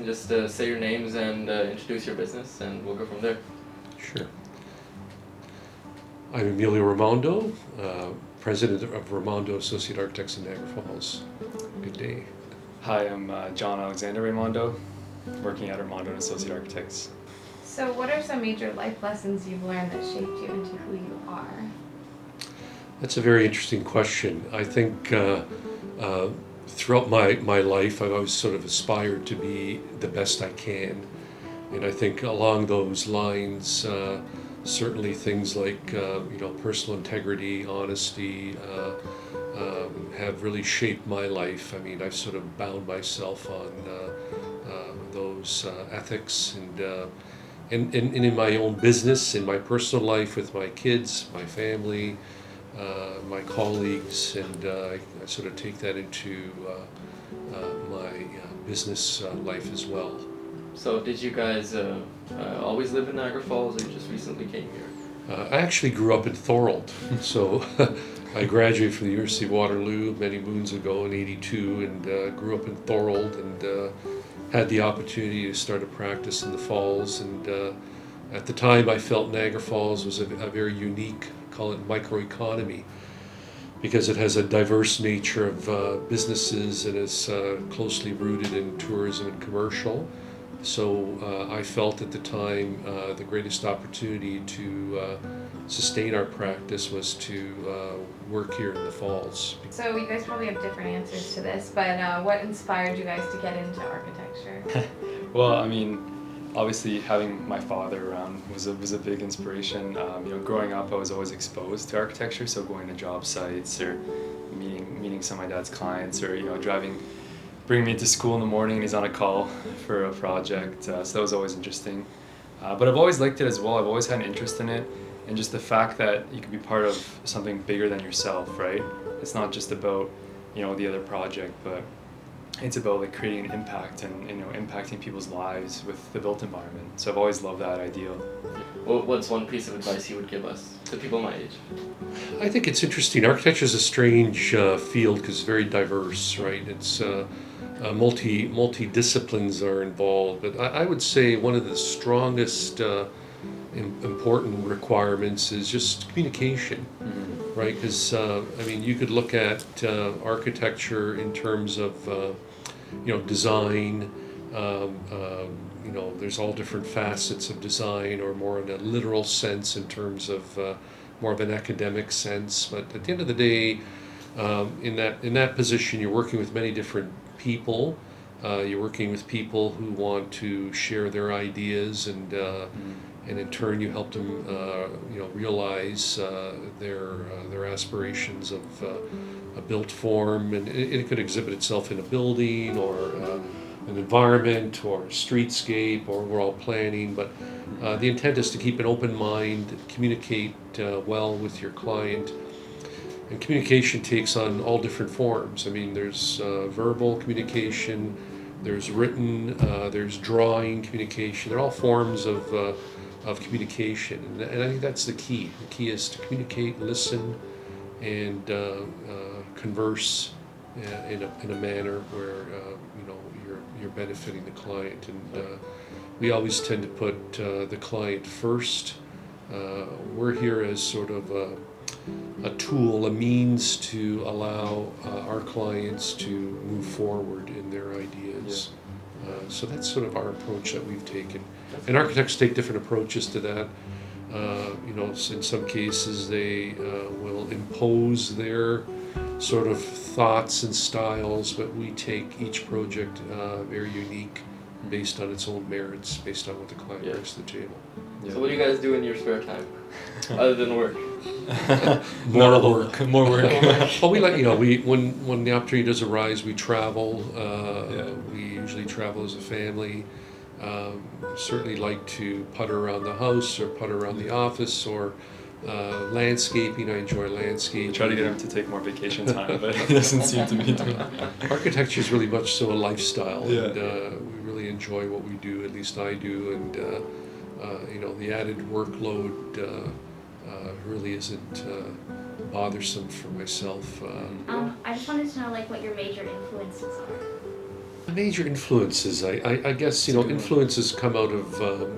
can just say your names and introduce your business, and we'll go from there. Sure. I'm Emilio Raimondo, president of Raimondo Associates Architects in Niagara Falls. Good day. Hi, I'm John Alexander Raimondo, working at Raimondo Associates Architects. So what are some major life lessons you've learned that shaped you into who you are? That's a very interesting question. I think throughout my life, I've always sort of aspired to be the best I can. And I think along those lines, certainly things like personal integrity, honesty, have really shaped my life. I mean, I've sort of bound myself on those ethics, and in my own business, in my personal life with my kids, my family, my colleagues, and I sort of take that into my business life as well. So did you guys always live in Niagara Falls, or you just recently came here? I actually grew up in Thorold, so I graduated from the University of Waterloo many moons ago in '82, and grew up in Thorold, and had the opportunity to start a practice in the Falls. And at the time, I felt Niagara Falls was a very unique, call it microeconomy, because it has a diverse nature of businesses and is closely rooted in tourism and commercial. So I felt at the time the greatest opportunity to sustain our practice was to work here in the Falls. So you guys probably have different answers to this, but what inspired you guys to get into architecture? Well, I mean, obviously having my father around was a big inspiration. Growing up, I was always exposed to architecture, so going to job sites or meeting some of my dad's clients, or bringing me to school in the morning and he's on a call for a project. So that was always interesting. But I've always liked it as well. I've always had an interest in it, and just the fact that you can be part of something bigger than yourself, right? It's not just about the other project, but it's about like creating an impact and impacting people's lives with the built environment. So I've always loved that ideal. Well, what's one piece of advice you would give us, to people my age? I think it's interesting. Architecture is a strange field because it's very diverse, right? It's multi-disciplines are involved, but I would say one of the strongest important requirements is just communication, right? Because you could look at architecture in terms of design. There's all different facets of design, or more in a literal sense in terms of more of an academic sense. But at the end of the day, in that position, you're working with many different people. You're working with people who want to share their ideas, and in turn you help them realize their aspirations of a built form, and it could exhibit itself in a building or an environment or streetscape or overall planning. But the intent is to keep an open mind, communicate well with your client. And communication takes on all different forms. I mean, there's verbal communication, there's written, there's drawing communication. They're all forms of communication, and I think that's the key. The key is to communicate, listen, and converse in a manner where you're benefiting the client. And we always tend to put the client first. We're here as sort of a tool, a means to allow our clients to move forward in their ideas. So that's sort of our approach that we've taken. And architects take different approaches to that. In some cases they will impose their sort of thoughts and styles, but we take each project very unique, based on its own merits, based on what the client brings to the table. So what do you guys do in your spare time, other than work? More work. More work. Well, when the opportunity does arise, we travel. We usually travel as a family. Certainly like to putter around the house or putter around the office, or landscaping. I enjoy landscaping. Try to get him to take more vacation time, but he doesn't seem to be doing it. Architecture is really much so a lifestyle, and we really enjoy what we do. At least I do, and the added workload really isn't bothersome for myself. I just wanted to know what your major influences are. Major influences, I guess, you know, influences come out of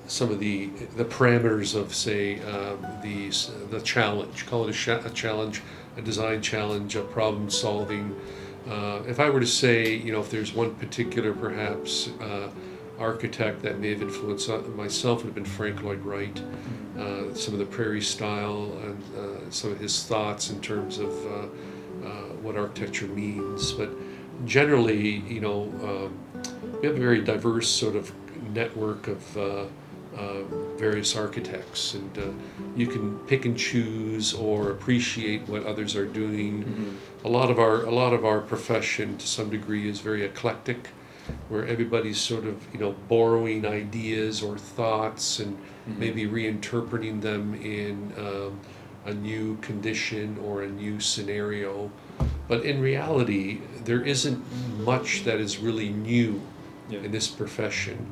some of the parameters of, say, the challenge. Call it a challenge, a design challenge, a problem solving. If I were to say, you know, if there's one particular perhaps architect that may have influenced myself, it would have been Frank Lloyd Wright. Some of the prairie style and some of his thoughts in terms of what architecture means. But generally, you know, we have a very diverse sort of network of various architects, and you can pick and choose or appreciate what others are doing. A lot of our profession, to some degree, is very eclectic, where everybody's sort of, you know, borrowing ideas or thoughts and maybe reinterpreting them in a new condition or a new scenario. But in reality, there isn't much that is really new in this profession.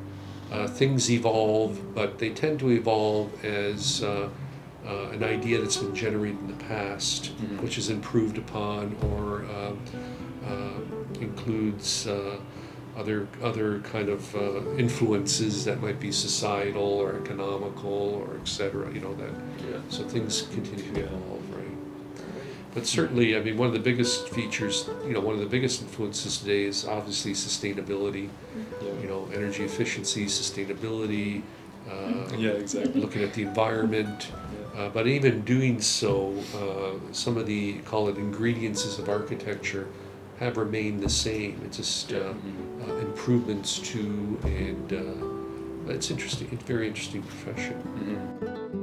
Things evolve, but they tend to evolve as an idea that's been generated in the past, which is improved upon or includes other kind of influences that might be societal or economical or etc. You know, that so things continue to evolve, right? But certainly, I mean, one of the biggest features, you know, one of the biggest influences today is obviously sustainability. You know, energy efficiency, sustainability. Exactly. Looking at the environment. But even doing so, some of the, call it, ingredients of architecture have remained the same. It's just improvements to, and it's interesting. It's a very interesting profession.